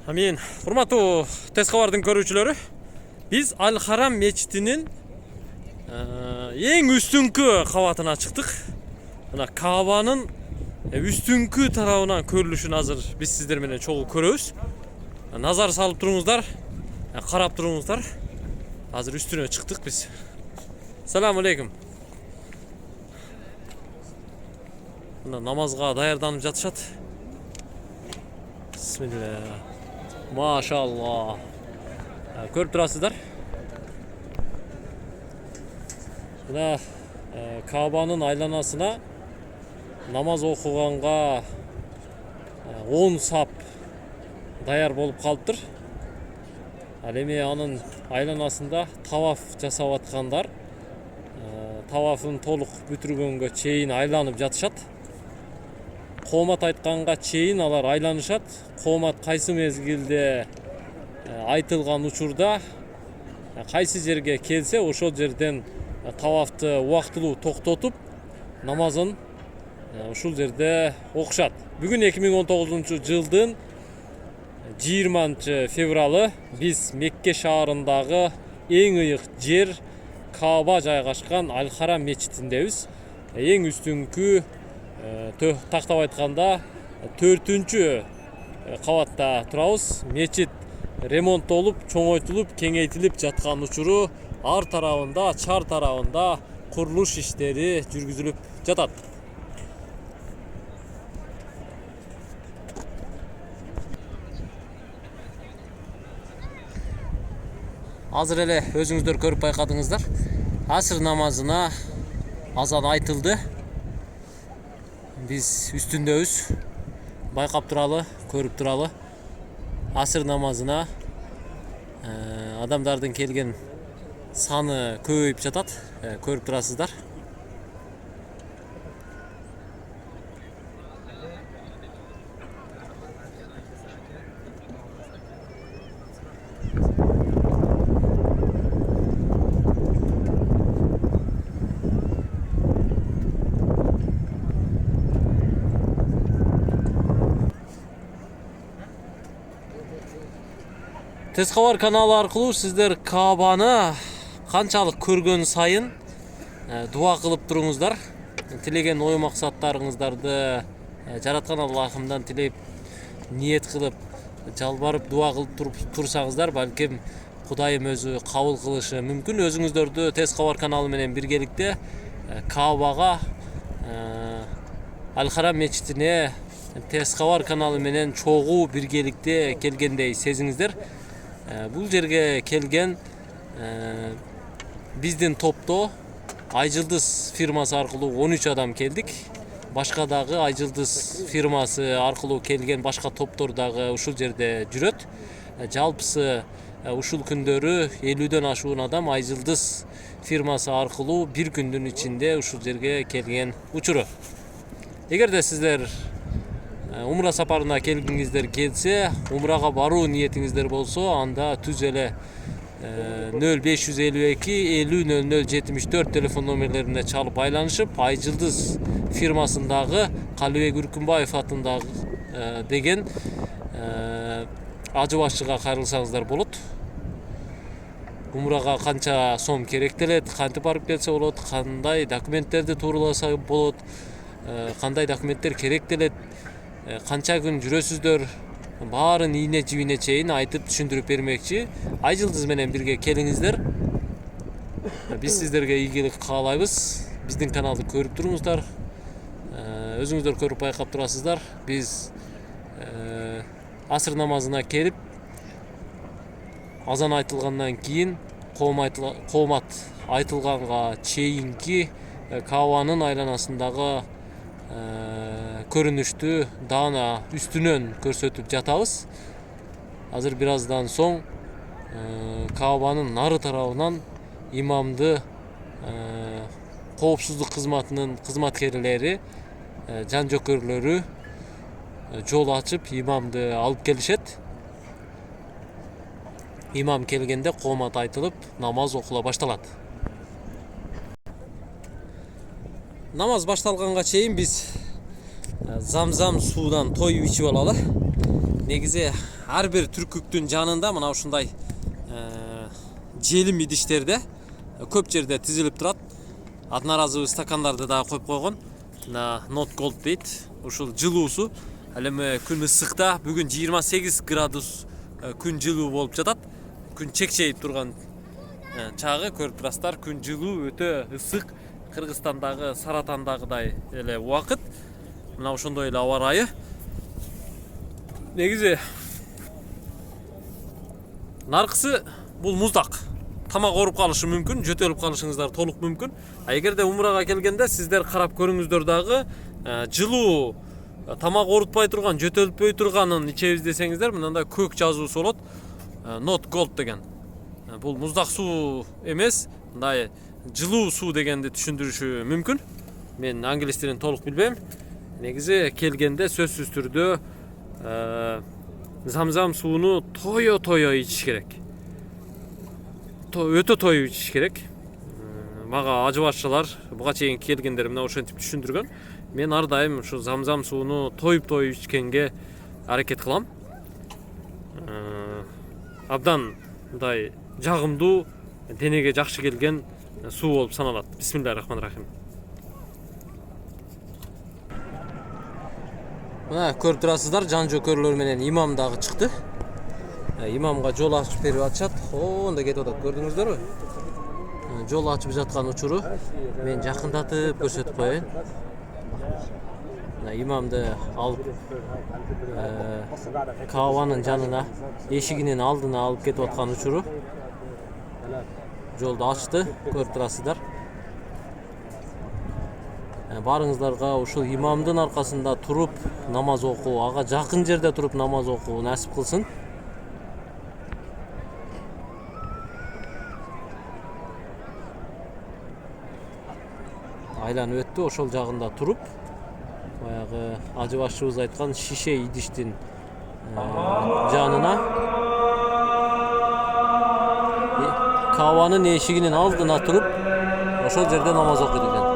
Amin. Урматтуу Тез кабардын көрүүчүлөрү, биз Ал-Харам мечитинин эң үстүңкү кабатына чыктык. Мына Каабанын үстүңкү тарабынан көрүлүшүн азыр биз сиздер менен чогуу көрөбүз. Назар салып туруңуздар, карап туруңуздар. Азыр үстүнө чыктык биз. Салам алейкум. Мына намазга даярданып жатышат. Бисмилlah. Машалла. Көрүп турасыздар. Мына Каабанын айланасына намаз окуганга 10 сап даяр болуп калыптыр. Ал эми анын айланасында таваф жасап аткандар тавафын толук бүтүргөнгө чейин айланып жатышат. Коомат айтканга чейин алар айланышат. Коомат кайсы мезгилде айтылган учурда кайсы жерге келсе ошол жерден тавафты убактылуу токтотуп намазын ушул жерде окушат. Бүгүн 2019-жылдын 20-февралы биз Мекке шаарындагы эң ыйык жер Кааба жайгашкан Ал-Харам мечитиндебиз. Эң үстүңкү тактап айтканда 4-чү кабатта турабыз. Мечит ремонттолуп, чоңойтулуп, кеңейтилип жаткан учуру ар тарабында, чар тарабында курулуш иштери жүргүзүлүп жатат. Азыр эле өзүңүздөр көрүп байкадыңыздар. Асыр намазына азан айтылды. Биз үстүндөбүз. Байкап туралы, көрүп туралы. Асыр намазына адамдардын келген саны көбөйүп жатат. Көрүп турасыздар. Тез кабар каналы аркылуу сиздер Каабаны канчалык көргөн сайын дуа кылып туруңуздар. Тилеген ой максаттарыңыздарды жараткан Аллахымдан тилеп, ниет кылып, жалбарып, дуа кылып турсаңыздар, балким Кудайым өзү кабыл кылышы мүмкүн. Өзүңүздөрдү Тез кабар каналы менен биргеликте Каабага, Ал-Харам мечитине Тез кабар каналы менен чогуу биргеликте келгендей сезиңиздер. Бул жерге келген биздин топто Айжылдыз фирмасы аркылуу 13 адам келдик. Башка дагы Айжылдыз фирмасы аркылуу келген башка топтор дагы ушул жерде жүрөт. Жалпысы ушул күндөрү 50дөн ашуун адам Айжылдыз фирмасы аркылуу бир күндүн ичинде ушул жерге келген учуру. Эгерде сиздер умра сапарына келгиңиздер келсе, умрага баруу ниетиңиздер болсо, анда түз эле 0552 50 00 74 телефон номерлерине чалып айланышып, Айжылдыз фирмасындагы Калыбек Үркүнбаев атындагы деген ажы башчыга кайрылсаңыздар болот. Умрага канча сом керектелет, кантип барып келсе болот, кандай документтерди туураласа болот, кандай документтер керектелет, канча күн жүрөсүздөр, баарын ийне жибине чейин айтып түшүндүрүп бермекчи. Айжылдыз менен бирге келиңиздер. Биз сиздерге ийгилик каалайбыз. Биздин каналды көрүп туруңуздар. Өзүңүздөр көрүп байкап турасыздар. Биз асыр намазына келип, азан айтылгандан кийин коомат айтылганга чейинки Каабанын айланасындагы көрүнүштү даана үстүнөн көрсөтүп жатабыз. Азыр бир аздан соң Каабанын нары тарабынан имамды коопсуздук кызматынын кызматкерлери, жан жокөрлөрү жол ачып имамды алып келишет. Имам келгенде коомат айтылып, намаз окула башталат. Намаз башталганга чейин биз замзам суудан тоюп ичип алалы. Негизи ар бир түркүктүн жанында мына ушундай желим идиштерде көп жерде тизилип турат. Одноразовый стакандарды да коюп койгон. Not Gold дейт. Ушул жылуусу. Ал эми күн ысыкта бүгүн 28 градус күн жылуу болуп жатат. Күн чекчейип турган чагы көрүп турасыздар. Күн жылуу, өтө ысык. Кыргызстандагы Саратандагыдай эле убакыт. Мына ошондой эле аба ырайы. Негизи наркысы бул муздак. Тамак ооруп калышы мүмкүн, жөтөлүп калышыңыздар толук мүмкүн. Эгерде умрага келгенде сиздер карап көрүңүздөр дагы жылуу тамак оорутпай турган, жөтөлпөй турганын ичебиз десеңиздер, мындай көк жазуусу болот. Not Gold деген. Бул муздак суу эмес, мындай жылуу суу дегенди түшүндүрүшү мүмкүн. Мен англис тилин толук билбейм. Негизи келгенде сөзсүз түрдө замзам сууну тойо ичиш керек. Өтө тоюп ичиш керек. Мага ажыбашчылар буга чейин келгендер мына ошентип түшүндүргөн. Мен ар дайым ушу замзам сууну тоюп ичкенге аракет кылам. Абдан мындай жагымдуу, денеге жакшы келген суу болуп саналат. Бисмиллахиррахманиррахим. Мына көрүп турасыздар, жан жөкөрлөр менен имам дагы чыкты. Имамга жол ачып берип атышат. Онда кетип атат, көрдүңүздөрбү? Жол ачып жаткан учуру. Мен жакындатып көрсөтүп коеюн. Имамды алып Каабанын жанына, эшигинин алдына алып кетип аткан учуру. Жолду ачты, көрүп турасыздар. Барыңыздарга ушул имамдын аркасында туруп намаз окуу, ага жакын жерде туруп намаз окуу насип кылсын. Айланып өттү, ошол жагында туруп, баягы ажыбашчыбыз айткан шише идиштин жанына, Каабанын эшигинин алдына туруп, ошол жерде намаз окуйт экен.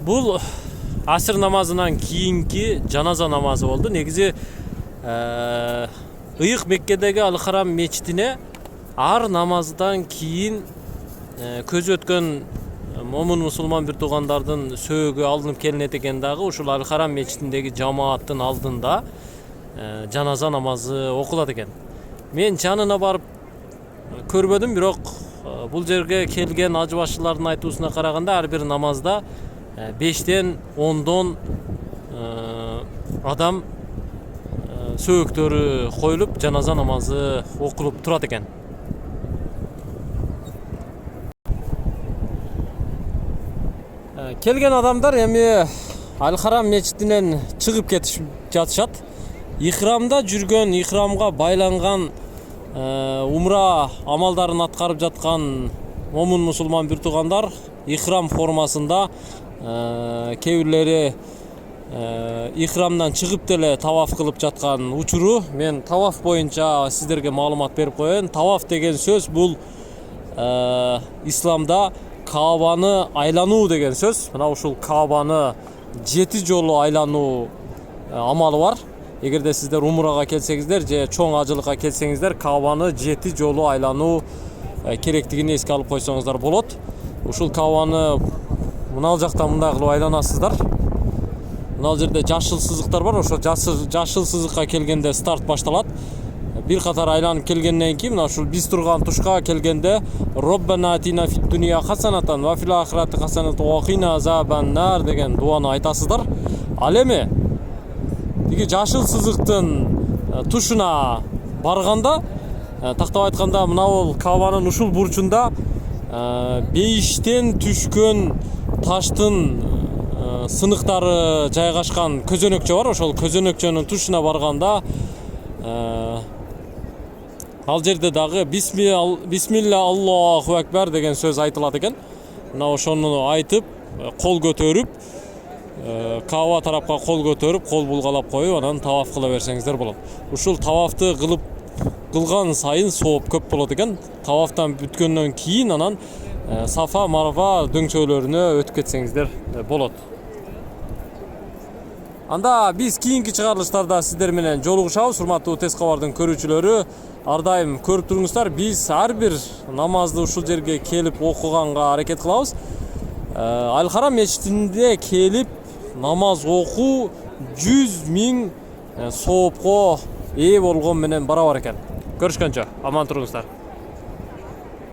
Бул асыр намазынан кийинки жаназа намазы болду. Негизи Ыйык Меккедеги Ал-Харам мечитине ар намаздан кийин көзү өткөн момун мусулман бир туугандардын сөөгү алынып келинет экен дагы. Ушул Ал-Харам мечитиндеги жамааттын алдында жаназа намазы окулат экен. Мен жанына барып көрбөдүм, бирок Бул жерге келген ажы башчылардын айтуусуна караганда ар бир намазда 5-тен 10дон адам сөөктөрү коюлуп жаназа намазы окулуп турат экен. Келген адамдар эми Аль-Харам мечитинен чыгып кетип жатышат. Ихрамда жүргөн, ихрамга байланган умра амалдарын аткарып жаткан момун мусулман бир туугандар ихрам формасында кээ бирлери ихрамдан чыгып деле таваф кылып жаткан учуру. Мен таваф боюнча сиздерге маалымат берип коеюн. Таваф деген сөз бул исламда Каабаны айлануу деген сөз. Мына ушул Каабаны 7 жолу айлануу амалы бар. Эгерде сиздер умрага келсеңиздер же чоң ажылыкка келсеңиздер, Каабаны 7 жолу айлануу керектигин эске алып койсоңуздар болот. Ушул Каабаны мына жакта мындай кылып айланасыздар. Мына жерде жашыл сызыктар бар. Ошо жашыл сызыкка келгенде старт башталат. Bir катар айланып келгенден кийин мына ушул биз турган тушка келгенде Роббана атина фид дунья хасанатан ва фил ахирати хасанатан ва кина азабан-нар деген дуаны айтасыздар. Ал эми тиги жашыл сызыктын тушуна барганда, тактап айтканда, мына бул Каабанын ушул бурчунда бейиштен түшкөн таштын сыныктары жайгашкан көзөнөкчө бар. Ошол көзөнөкчөнүн тушуна барганда ал жерде дагы бисмилля Аллаху акбар деген сөз айтылат экен. Мына ошону айтып, кол көтөрүп, Кааба тарапка кол көтөрүп, кол булгалап коюп, анан таваф кыла берсеңиздер болот. Ушул тавафты кылган сайын сооп көп болот экен. Тавафтан бүткөндөн кийин анан Сафа, Марва дөңчөлөрүнө өтүп кетсеңиздер болот. Анда биз кийинки чыгарылыштарда сиздер менен жолугушабыз, урматтуу Тез кабардын көрүүчүлөрү. Ар дайым көрүп туруңуздар, биз ар бир намазды ушул жерге келип окуганга аракет кылабыз. Аль-Харам мечитинде келип намаз окуу 100 000 соопко ээ болгон менен барабар экен. Көрүшкөнчө, аман туруңуздар.